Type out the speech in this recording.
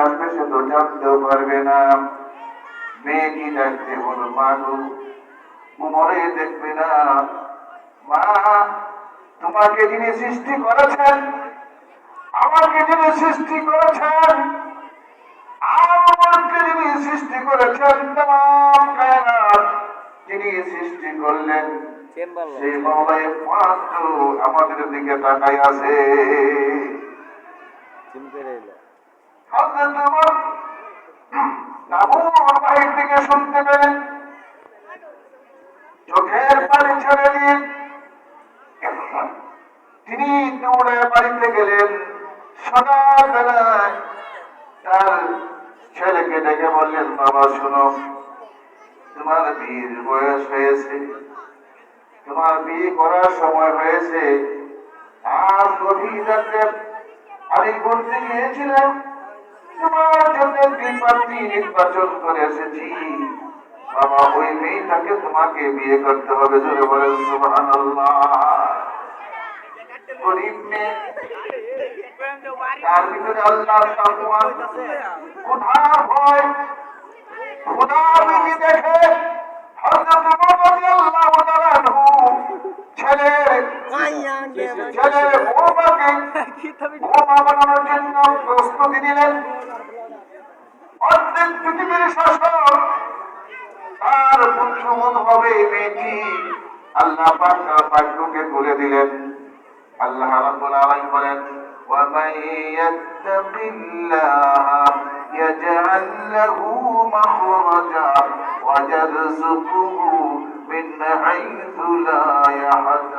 আসবে সে তো জানতেও পারবে না। মেয়ে কি ডাকতে বলো মা গো, উমরে দেখবে না। মা, তোমাকে যিনি সৃষ্টি করেছেন, আমাকে যিনি সৃষ্টি করেছেন, আমাকে যিনি সৃষ্টি করেছেন, तमाम কায়নাত যিনি সৃষ্টি করলেন, সেই মাওলাই মাত্র আমাদের দিকে তাকাই আছে। হযরত ওমর নাবুর বাহির থেকে শুনতে পেলেন, চোখের পানি ছেড়ে দিয়ে তিনি দৌড়ে বাড়িতে গেলেন। সকালবেলায় তার ছেলেকে ডেকে বললেন, বাবা শোনো, তোমার বিয়ের বয়স হয়েছে, তোমার বিয়ে করার সময় হয়েছে। আজ গভীর রাতে আমি ঘুরতে গিয়েছিলাম, তোমার জন্য একটি পাত্রী নির্বাচন করে এসেছি। বাবা, ওই মেয়েটাকে তোমাকে বিয়ে করতে হবে। জোরে বলেন সুবহানাল্লাহ। গরিব মেয়ে, তার ভিতরে আল্লাহর তাকওয়া, খোদার ভয়, খোদার ভীতি দেখে হযরত ওমর রাদিয়াল্লাহু তাআলা আনহু ছেলের বৌমাকে বৌমা বানানোর জন্য প্রস্তুতি নিলেন। অর্ধেক পৃথিবীর শাসক তার পুত্রবধূ হবে মেয়েটি। আল্লাহ পাক তার ভাগ্যকে তুলে দিলেন। আল্লাহ রাব্বুল আলামিন বলেন, وَمَن يَتَّقِ اللَّهَ يَجْعَل لَّهُ مَخْرَجًا وَيَرْزُقْهُ مِنْ حَيْثُ لَا يَحْتَسِبُ